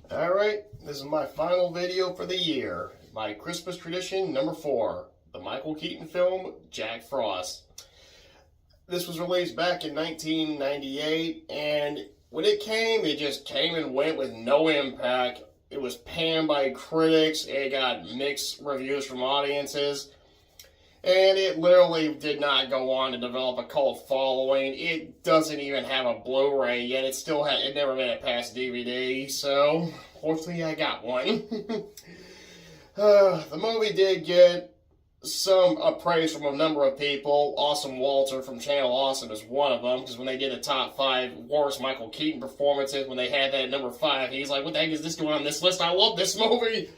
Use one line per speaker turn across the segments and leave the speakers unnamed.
Alright, this is my final video for the year. My Christmas tradition number 4. The Michael Keaton film, Jack Frost. This was released back in 1998, and when it just came and went with no impact. It was panned by critics, it got mixed reviews from audiences, and it literally did not go on to develop a cult following. It doesn't even have a Blu-ray yet. It never made it past DVD, so fortunately I got one. The movie did get some praise from a number of people. Awesome Walter from Channel Awesome is one of them, because when they did the top 5 worst Michael Keaton performances, when they had that at number 5, he's like, what the heck is this doing on this list? I love this movie!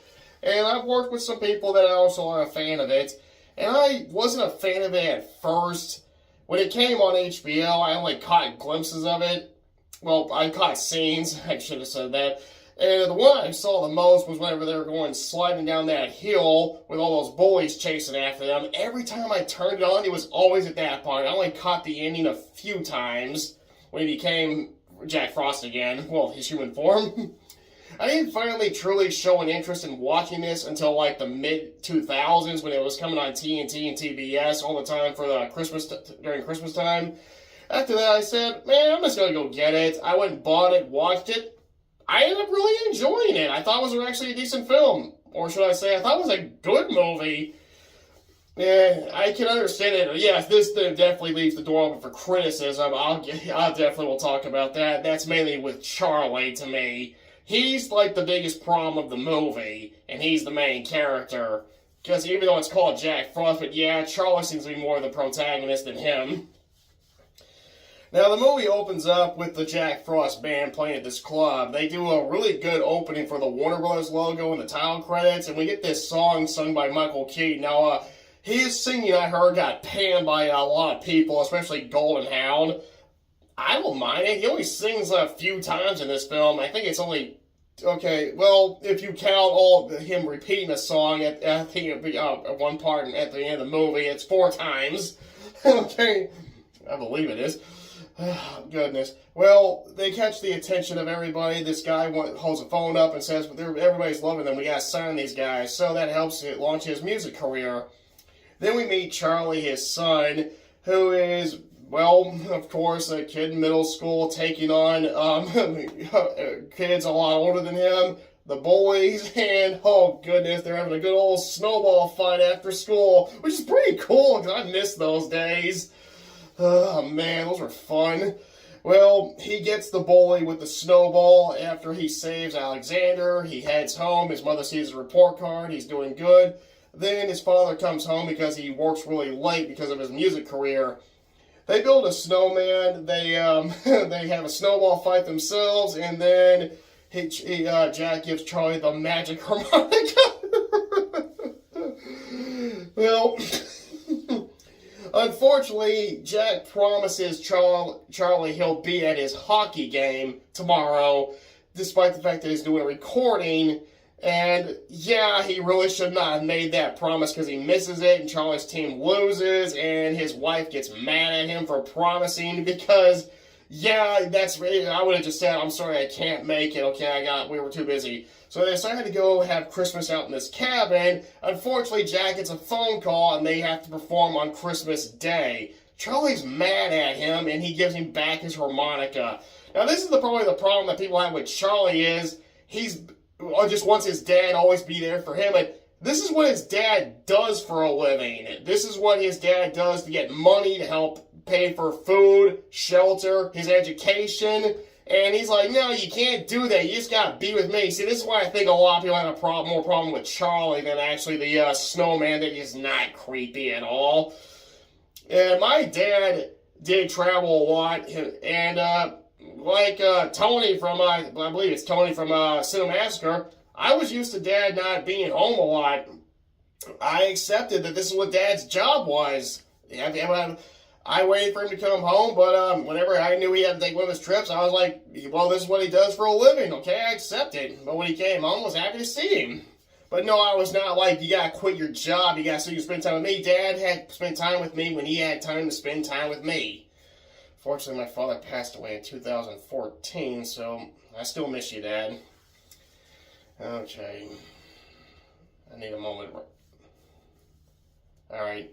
And I've worked with some people that also are a fan of it. And I wasn't a fan of it at first. When it came on HBO, I only caught glimpses of it. Well, I caught scenes. I should have said that. And the one I saw the most was whenever they were going sliding down that hill with all those bullies chasing after them. Every time I turned it on, it was always at that part. I only caught the ending a few times when he became Jack Frost again. Well, his human form. I didn't finally truly show an interest in watching this until like the mid-2000s when it was coming on TNT and TBS all the time for the during Christmas time. After that, I said, man, I'm just going to go get it. I went and bought it, watched it. I ended up really enjoying it. I thought it was actually a decent film. Or should I say, I thought it was a good movie. Yeah, I can understand it. Yes, this definitely leaves the door open for criticism. I'll definitely will talk about that. That's mainly with Charlie, to me. He's like the biggest problem of the movie, and he's the main character. Because even though it's called Jack Frost, but yeah, Charlie seems to be more the protagonist than him. Now, the movie opens up with the Jack Frost band playing at this club. They do a really good opening for the Warner Brothers logo and the title credits, and we get this song sung by Michael Keaton. Now, his singing, I heard, got panned by a lot of people, especially Golden Hound. I don't mind it. He only sings a few times in this film. I think it's only... Okay, well, if you count him repeating a song at one part at the end of the movie, it's 4 times. Okay, I believe it is. Oh, goodness. Well, they catch the attention of everybody. This guy holds a phone up and says, everybody's loving them. We gotta sign these guys. So that helps it launch his music career. Then we meet Charlie, his son, who is... well, of course, a kid in middle school taking on kids a lot older than him, the bullies, and oh goodness, they're having a good old snowball fight after school, which is pretty cool because I miss those days. Oh man, those were fun. Well, he gets the bully with the snowball after he saves Alexander. He heads home. His mother sees his report card. He's doing good. Then his father comes home because he works really late because of his music career. They build a snowman, they have a snowball fight themselves, and then Jack gives Charlie the magic harmonica. Well, unfortunately, Jack promises Charlie he'll be at his hockey game tomorrow, despite the fact that he's doing a recording. And yeah, he really should not have made that promise because he misses it and Charlie's team loses and his wife gets mad at him for promising because, yeah, I would have just said, I'm sorry, I can't make it, okay, we were too busy. So they decided to go have Christmas out in this cabin. Unfortunately, Jack gets a phone call and they have to perform on Christmas Day. Charlie's mad at him and he gives him back his harmonica. Now this is probably the problem that people have with Charlie is he's... just wants his dad always be there for him. And this is what his dad does for a living. This is what his dad does to get money to help pay for food, shelter, his education. And he's like, no, you can't do that. You just gotta be with me. See, this is why I think a lot of people have more problem with Charlie than actually the snowman that is not creepy at all. And my dad did travel a lot. And, like Tony from, I believe it's Tony from Cinemassacre, I was used to Dad not being home a lot. I accepted that this is what Dad's job was. I waited for him to come home, but whenever I knew he had to take one of his trips, I was like, well, this is what he does for a living, okay? I accept it. But when he came home, I was happy to see him. But no, I was not like, you gotta quit your job, you gotta so you can spend time with me. Dad had spent time with me when he had time to spend time with me. Fortunately, my father passed away in 2014, so I still miss you, Dad. Okay. I need a moment. Alright.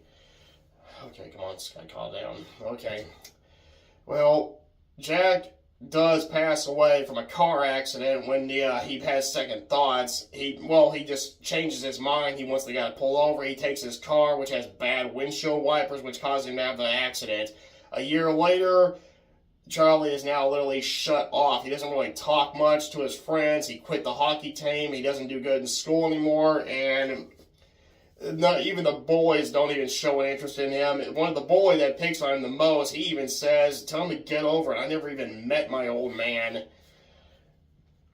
Okay, come on, Sky, calm down. Okay. Well, Jack does pass away from a car accident when he has second thoughts. He just changes his mind. He wants the guy to pull over. He takes his car, which has bad windshield wipers, which caused him to have the accident. A year later, Charlie is now literally shut off. He doesn't really talk much to his friends. He quit the hockey team. He doesn't do good in school anymore, and not even the boys don't even show an interest in him. One of the boys that picks on him the most, he even says, "Tell him to get over it. I never even met my old man."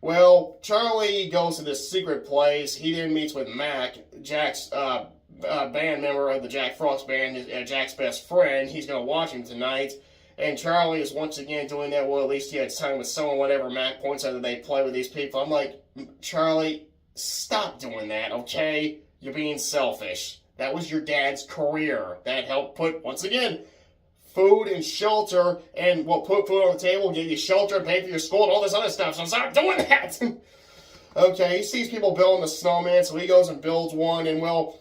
Well, Charlie goes to this secret place. He then meets with Mac, Jack's band member of the Jack Frost band, Jack's best friend. He's going to watch him tonight. And Charlie is once again doing that. Well, at least he had time with someone, whatever Mac points out that they play with these people. I'm like, Charlie, stop doing that, okay? You're being selfish. That was your dad's career. That helped put, once again, food and shelter, and put food on the table, give you shelter, pay for your school, and all this other stuff. So stop doing that. Okay, he sees people building a snowman, so he goes and builds one, and well,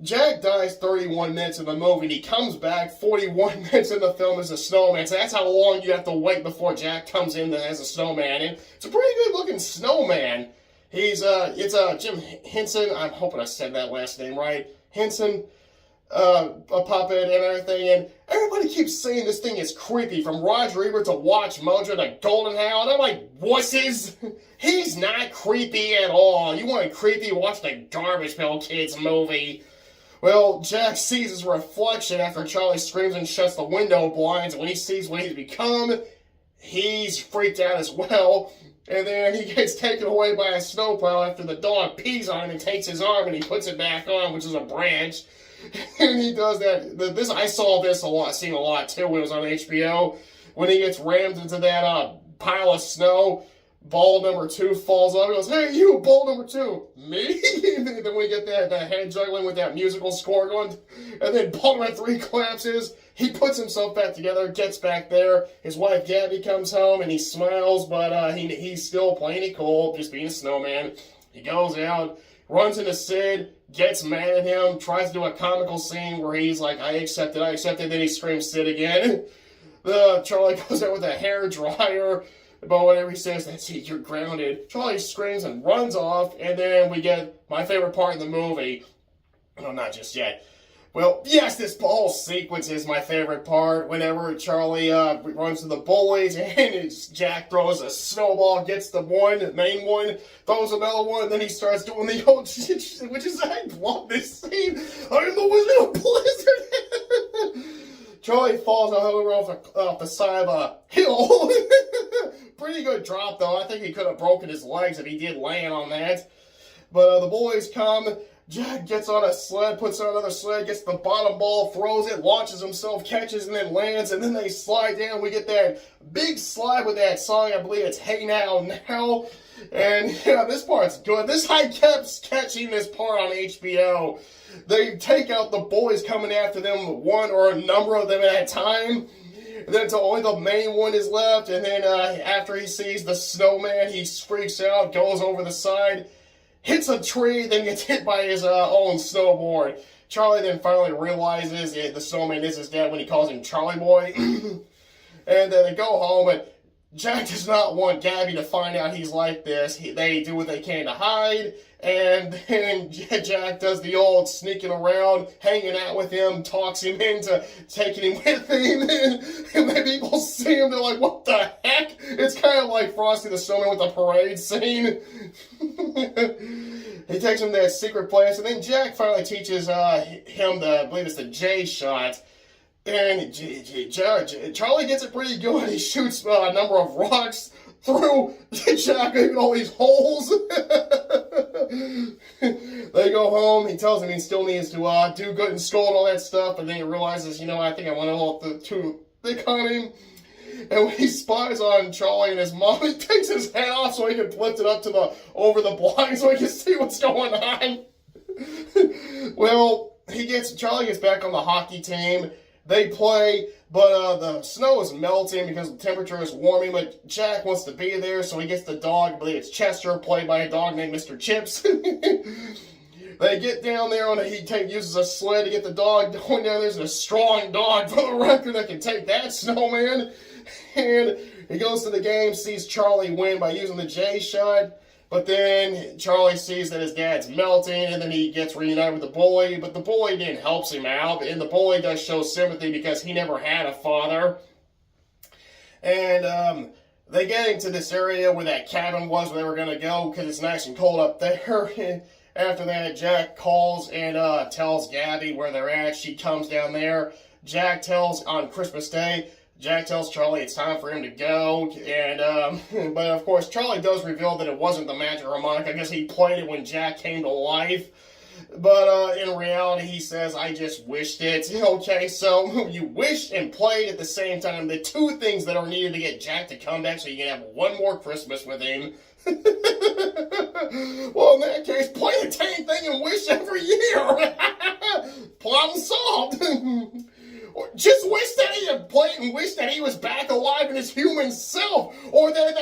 Jack dies 31 minutes in the movie, and he comes back 41 minutes in the film as a snowman. So that's how long you have to wait before Jack comes in as a snowman, and it's a pretty good looking snowman. It's Jim Henson. I'm hoping I said that last name right. Henson, a puppet and everything. And everybody keeps saying this thing is creepy. From Roger Ebert to Watch Mojo to Golden Hound. I'm like, wusses. He's not creepy at all. You want creepy? Watch the Garbage Pail Kids movie. Well, Jack sees his reflection after Charlie screams and shuts the window blinds. And when he sees what he's become, he's freaked out as well. And then he gets taken away by a snowplow after the dog pees on him and takes his arm and he puts it back on, which is a branch. And he does that. I saw this a lot, seen a lot too when it was on HBO. When he gets rammed into that pile of snow, ball number 2 falls off. He goes, "Hey, you, ball number 2. Me?" And then we get that head juggling with that musical score going. And then ball number 3 collapses. He puts himself back together, gets back there. His wife, Gabby, comes home, and he smiles, but he's still playing it cool, just being a snowman. He goes out, runs into Sid, gets mad at him, tries to do a comical scene where he's like, I accept it, then he screams Sid again. Charlie goes out with a hair dryer, but whatever he says, that's it, you're grounded. Charlie screams and runs off, and then we get my favorite part in the movie. No, not just yet. Well, yes, this whole sequence is my favorite part. Whenever Charlie runs to the bullies and Jack throws a snowball, gets the main one, throws another one, and then he starts doing the old shit, which is, I love this scene. I'm the Wizard of Blizzard. Charlie falls off the side of a hill. Pretty good drop, though. I think he could have broken his legs if he did land on that. But the boys come. Jack gets on a sled, puts on another sled, gets the bottom ball, throws it, launches himself, catches, and then lands, and then they slide down. We get that big slide with that song. I believe it's Hey Now Now. And yeah, this part's good. I kept catching this part on HBO. They take out the boys coming after them, one or a number of them at a time. And then until only the main one is left. And then after he sees the snowman, he freaks out, goes over the side, hits a tree, then gets hit by his own snowboard. Charlie then finally realizes the snowman is his dad when he calls him Charlie Boy. And they go home, but Jack does not want Gabby to find out he's like this. They do what they can to hide, and then Jack does the old sneaking around, hanging out with him, talks him into taking him with him, and then people see him, they're like, what the heck? It's kind of like Frosty the Snowman with the parade scene. He takes him to that secret place, and then Jack finally teaches him I believe it's the J shot. And Charlie gets it pretty good. He shoots a number of rocks through Jack, even all these holes. They go home. He tells him he still needs to do good in school and all that stuff. And then he realizes, I think I want to hold the thick on him. And when he spies on Charlie and his mom, he takes his hat off so he can lift it up over the blind so he can see what's going on. Well, Charlie gets back on the hockey team. They play, but the snow is melting because the temperature is warming, but Jack wants to be there, so he gets the dog. I believe it's Chester, played by a dog named Mr. Chips. They get down there uses a sled to get the dog going down. There's a strong dog, for the record, that can take that snowman. And he goes to the game, sees Charlie win by using the J shot. But then Charlie sees that his dad's melting, and then he gets reunited with the bully. But the bully then helps him out, and the bully does show sympathy because he never had a father. And they get into this area where that cabin was where they were going to go because it's nice and cold up there. After that, Jack calls and tells Gabby where they're at. She comes down there. On Christmas Day, Jack tells Charlie it's time for him to go. And but of course, Charlie does reveal that it wasn't the magic harmonica. I guess he played it when Jack came to life. But in reality, he says, I just wished it. Okay, so you wished and played at the same time. The two things that are needed to get Jack to come back so you can have one more Christmas with him. Well, in that case, play the same thing and wish every year. Problem solved. Just wish that he had played and wish that he was back alive in his human self, or that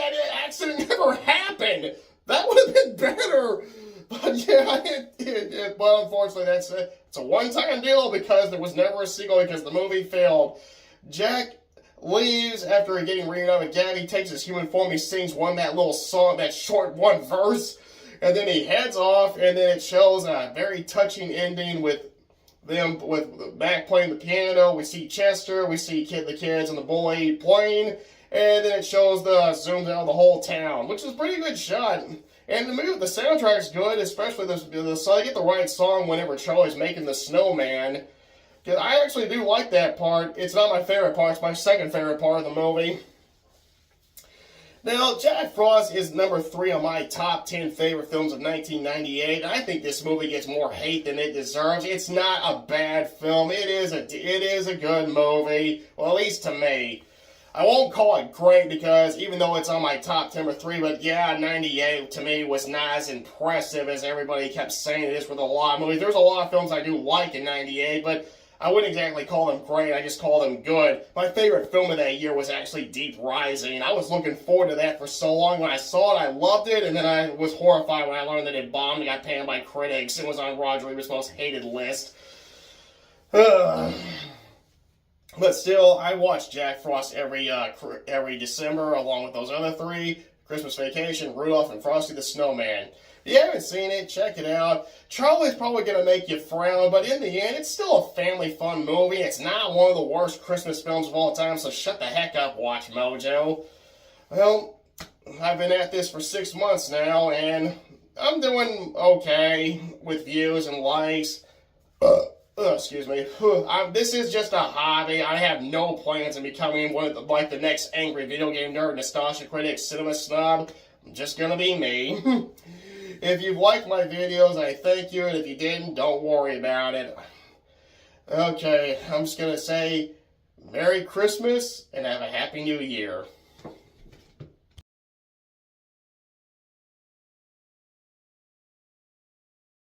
accident never happened. That would have been better. But yeah, but unfortunately, it's a one-time deal because there was never a sequel because the movie failed. Jack leaves after getting reunited with Gabby, takes his human form, he sings that little song, that short one verse, and then he heads off, and then it shows a very touching ending with Mac playing the piano. We see Chester, we see the kids and the bully playing, and then it shows zooms out the whole town, which is a pretty good shot. And the soundtrack's good, especially so I get the right song whenever Charlie's making the snowman. Because I actually do like that part. It's not my favorite part, it's my second favorite part of the movie. Now, Jack Frost is number 3 on my top 10 favorite films of 1998. I think this movie gets more hate than it deserves. It's not a bad film. It is a good movie. Well, at least to me. I won't call it great because even though it's on my top 10 or 3, but yeah, 98 to me was not as impressive as everybody kept saying it is with a lot of movies. There's a lot of films I do like in 98, but I wouldn't exactly call them great, I just call them good. My favorite film of that year was actually Deep Rising. I was looking forward to that for so long. When I saw it, I loved it, and then I was horrified when I learned that it bombed and got panned by critics and was on Roger Ebert's most hated list. But still, I watch Jack Frost every December, along with those other 3, Christmas Vacation, Rudolph, and Frosty the Snowman. If you haven't seen it, check it out. Charlie's probably going to make you frown, but in the end, it's still a family fun movie. It's not one of the worst Christmas films of all time, so shut the heck up, Watch Mojo. Well, I've been at this for 6 months now, and I'm doing okay with views and likes. Excuse me. This is just a hobby. I have no plans of becoming the next angry video game nerd, nostalgia critic, cinema snob. I'm just gonna be me. If you've liked my videos, I thank you, and if you didn't, don't worry about it. Okay, I'm just gonna say Merry Christmas and have a Happy New Year.